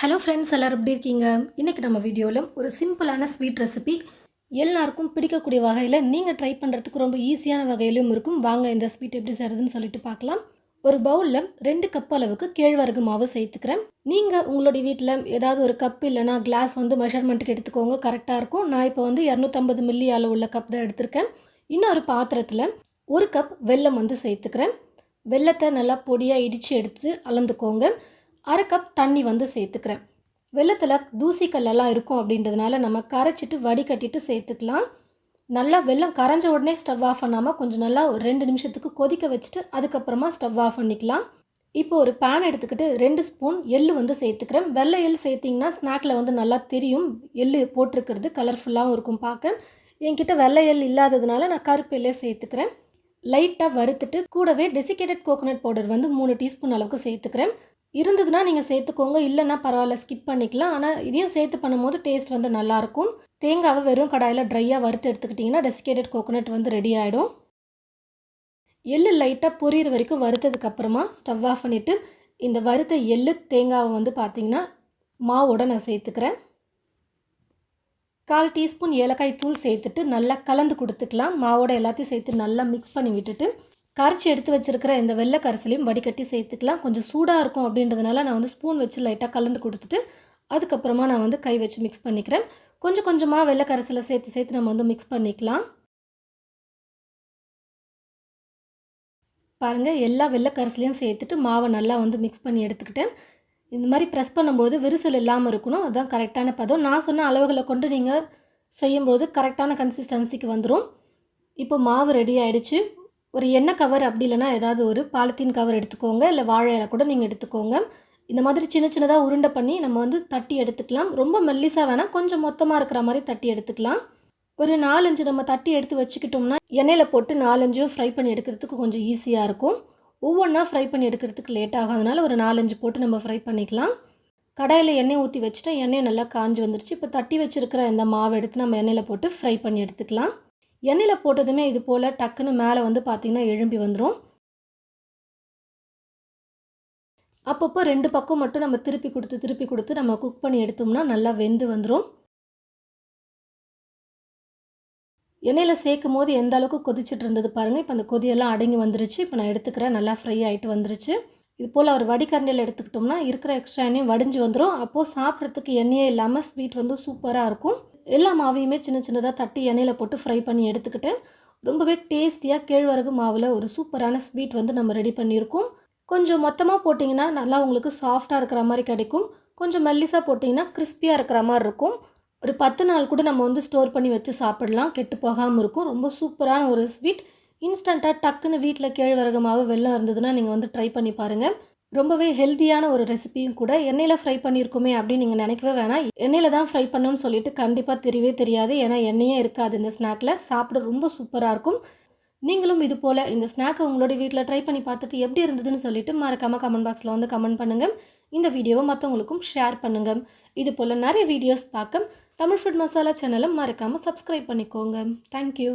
Hello friends, எல்லோரும் எப்படி இருக்கீங்க? இன்றைக்கி நம்ம வீடியோவில் ஒரு சிம்பிளான ஸ்வீட் ரெசிபி எல்லாருக்கும் பிடிக்கக்கூடிய வகையில் நீங்கள் ட்ரை பண்ணுறதுக்கு ரொம்ப ஈஸியான வகையிலும் இருக்கும். வாங்க இந்த ஸ்வீட் எப்படி செய்கிறதுன்னு சொல்லிட்டு பார்க்கலாம். ஒரு பவுலில் 2 கப் அளவுக்கு கேழ்வரகு மாவு சேர்த்துக்கிறேன். நீங்கள் உங்களுடைய வீட்டில் ஏதாவது ஒரு கப் இல்லைனா கிளாஸ் மெஷர்மெண்ட்டுக்கு எடுத்துக்கோங்க, கரெக்டாக இருக்கும். நான் இப்போ 250 மில்லி அளவுள்ள கப் தான் எடுத்திருக்கேன். இன்னொரு பாத்திரத்தில் 1 கப் வெல்லம் சேர்த்துக்கிறேன். வெல்லத்தை நல்லா பொடியாக இடித்து எடுத்து அளந்துக்கோங்க. 1/2 கப் தண்ணி சேர்த்துக்கிறேன். வெல்லத்தில் தூசிக்கல்லாம் இருக்கும் அப்படின்றதுனால நம்ம கரைச்சிட்டு வடிகட்டிட்டு சேர்த்துக்கலாம். நல்லா வெல்லம் கரைஞ்ச உடனே ஸ்டவ் ஆஃப் பண்ணாமல் கொஞ்சம் நல்லா ஒரு 2 நிமிஷத்துக்கு கொதிக்க வச்சுட்டு அதுக்கப்புறமா ஸ்டவ் ஆஃப் பண்ணிக்கலாம். இப்போ ஒரு பேன் எடுத்துக்கிட்டு 2 ஸ்பூன் எள்ளு சேர்த்துக்கிறேன். வெள்ளை எள் சேர்த்திங்கன்னா ஸ்நாக்கில் நல்லா தெரியும். எள்ளு போட்டிருக்கிறது கலர்ஃபுல்லாகவும் இருக்கும் பார்க்க. என்கிட்ட வெள்ளை எள் இல்லாததுனால நான் கருப்பு எள்ளே சேர்த்துக்கிறேன். லைட்டாக வறுத்துட்டு கூடவே டெசிகேட்டட் கோகோனட் பவுடர் 3 டீஸ்பூன் அளவுக்கு சேர்த்துக்கிறேன். இருந்ததுன்னா நீங்கள் சேர்த்துக்கோங்க, இல்லைன்னா பரவாயில்ல ஸ்கிப் பண்ணிக்கலாம். ஆனால் இதையும் சேர்த்து பண்ணும்போது டேஸ்ட் நல்லாயிருக்கும். தேங்காவை வெறும் கடாயில் ட்ரையாக வறுத்து எடுத்துக்கிட்டிங்கன்னா டெசிகேட்டட் கோகோனட் ரெடி ஆகிடும். எள்ளு லைட்டாக பொரியிற வரைக்கும் வறுத்ததுக்கப்புறமா ஸ்டவ் ஆஃப் பண்ணிவிட்டு இந்த வறுத்த எள்ளு தேங்காவை பார்த்திங்கன்னா மாவோட நான் சேர்த்துக்கிறேன். 1/4 டீஸ்பூன் ஏலக்காய் தூள் சேர்த்துட்டு நல்லா கலந்து கொடுத்துக்கலாம். மாவோட எல்லாத்தையும் சேர்த்து நல்லா மிக்ஸ் பண்ணி விட்டுட்டு கரைச்சி எடுத்து வச்சுருக்கிற இந்த வெள்ளை கரைசலையும் வடிகட்டி சேர்த்துக்கலாம். கொஞ்சம் சூடாக இருக்கும் அப்படின்றதுனால நான் ஸ்பூன் வச்சு லைட்டாக கலந்து கொடுத்துட்டு அதுக்கப்புறமா நான் கை வச்சு மிக்ஸ் பண்ணிக்கிறேன். கொஞ்சம் கொஞ்சமாக வெள்ளை கரைசலை சேர்த்து நம்ம மிக்ஸ் பண்ணிக்கலாம். பாருங்கள், எல்லா வெள்ளை கரைசலையும் சேர்த்துட்டு மாவை நல்லா மிக்ஸ் பண்ணி எடுத்துக்கிட்டேன். இந்த மாதிரி ப்ரெஸ் பண்ணும்போது விரிசல் இல்லாமல் இருக்கணும். அதுதான் கரெக்டான பதம். நான் சொன்ன அளவுகளை கொண்டு நீங்கள் செய்யும்போது கரெக்டான கன்சிஸ்டன்சிக்கு வந்துடும். இப்போ மாவு ரெடி ஆகிடுச்சு. ஒரு எண்ணெய் கவர் அப்படி இல்லைனா ஏதாவது ஒரு பாலித்தீன் கவர் எடுத்துக்கோங்க, இல்லை வாழை இலை கூட நீங்கள் எடுத்துக்கோங்க. இந்த மாதிரி சின்ன சின்னதாக உருண்டை பண்ணி நம்ம தட்டி எடுத்துக்கலாம். ரொம்ப மெல்லிசாக வேணால், கொஞ்சம் மொத்தமாக இருக்கிற மாதிரி தட்டி எடுத்துக்கலாம். ஒரு 4-5 நம்ம தட்டி எடுத்து வச்சுக்கிட்டோம்னா எண்ணெயில் போட்டு 4-5 ஃப்ரை பண்ணி எடுக்கிறதுக்கு கொஞ்சம் ஈஸியாக இருக்கும். ஒவ்வொன்றா ஃப்ரை பண்ணி எடுக்கிறதுக்கு லேட் ஆகாதனால ஒரு 4-5 போட்டு நம்ம ஃப்ரை பண்ணிக்கலாம். கடாயில் எண்ணெய் ஊற்றி வச்சுட்டா எண்ணெய் நல்லா காஞ்சி வந்துருச்சு. இப்போ தட்டி வச்சுருக்கிற இந்த மாவை எடுத்து நம்ம எண்ணெயில் போட்டு ஃப்ரை பண்ணி எடுத்துக்கலாம். எண்ணெயில் போட்டதுமே இது போல் டக்குன்னு மேலே பார்த்திங்கன்னா எழும்பி வந்துடும். அப்பப்போ 2 பக்கம் மட்டும் நம்ம திருப்பி கொடுத்து நம்ம குக் பண்ணி எடுத்தோம்னா நல்லா வெந்து வந்துடும். எண்ணெயில் சேர்க்கும் போது எந்த அளவுக்கு கொதிச்சுட்டு இருந்தது பாருங்கள். இப்போ அந்த கொதியெல்லாம் அடங்கி வந்துருச்சு. இப்போ நான் எடுத்துக்கிறேன். நல்லா ஃப்ரை ஆகிட்டு வந்துருச்சு. இது போல் ஒரு வடிகரண்டியில் எடுத்துக்கிட்டோம்னா இருக்கிற எக்ஸ்ட்ரா எண்ணெயும் வடிஞ்சு வந்துடும். அப்போது சாப்பிட்றதுக்கு எண்ணெயே இல்லாமல் ஸ்வீட் சூப்பராக இருக்கும். எல்லா மாவையுமே சின்ன சின்னதாக தட்டி எண்ணெயில் போட்டு ஃப்ரை பண்ணி எடுத்துக்கிட்டேன். ரொம்பவே டேஸ்டியாக கேழ்வரகு மாவில் ஒரு சூப்பரான ஸ்வீட் நம்ம ரெடி பண்ணியிருக்கோம். கொஞ்சம் மொத்தமாக போட்டிங்கன்னா நல்லா உங்களுக்கு சாஃப்டாக இருக்கிற மாதிரி கிடைக்கும். கொஞ்சம் மெல்லிசாக போட்டிங்கன்னா கிறிஸ்பியாக இருக்கிற மாதிரி இருக்கும். ஒரு 10 நாள் கூட நம்ம ஸ்டோர் பண்ணி வச்சு சாப்பிடலாம், கெட்டு போகாமல் இருக்கும். ரொம்ப சூப்பரான ஒரு ஸ்வீட். இன்ஸ்டண்ட்டாக டக்குன்னு வீட்டில் கேழ்வரகு மாவு வெல்லம் இருந்ததுன்னா நீங்கள் ட்ரை பண்ணி பாருங்கள். ரொம்பவே ஹெல்த்தியான ஒரு ரெசிபியும் கூட. எண்ணெயில் ஃப்ரை பண்ணியிருக்குமே அப்படின்னு நீங்கள் நினைக்கவே வேணாம். எண்ணெயில் தான் ஃப்ரை பண்ணணும்னு சொல்லிட்டு கண்டிப்பாக தெரியவே தெரியாது. ஏன்னா எண்ணெயே இருக்காது இந்த ஸ்நாக்கில். சாப்பிட ரொம்ப சூப்பராக இருக்கும். நீங்களும் இது போல் இந்த ஸ்நாக்கை உங்களுடைய வீட்டில் ட்ரை பண்ணி பார்த்துட்டு எப்படி இருந்ததுன்னு சொல்லிட்டு மறக்காமல் கமெண்ட் பாக்ஸில் கமெண்ட் பண்ணுங்கள். இந்த வீடியோவை மற்றவங்களுக்கும் ஷேர் பண்ணுங்கள். இது போல் நிறைய வீடியோஸ் பார்க்க தமிழ் ஃபுட் மசாலா சேனலை மறக்காமல் சப்ஸ்கிரைப் பண்ணிக்கோங்க. தேங்க்யூ.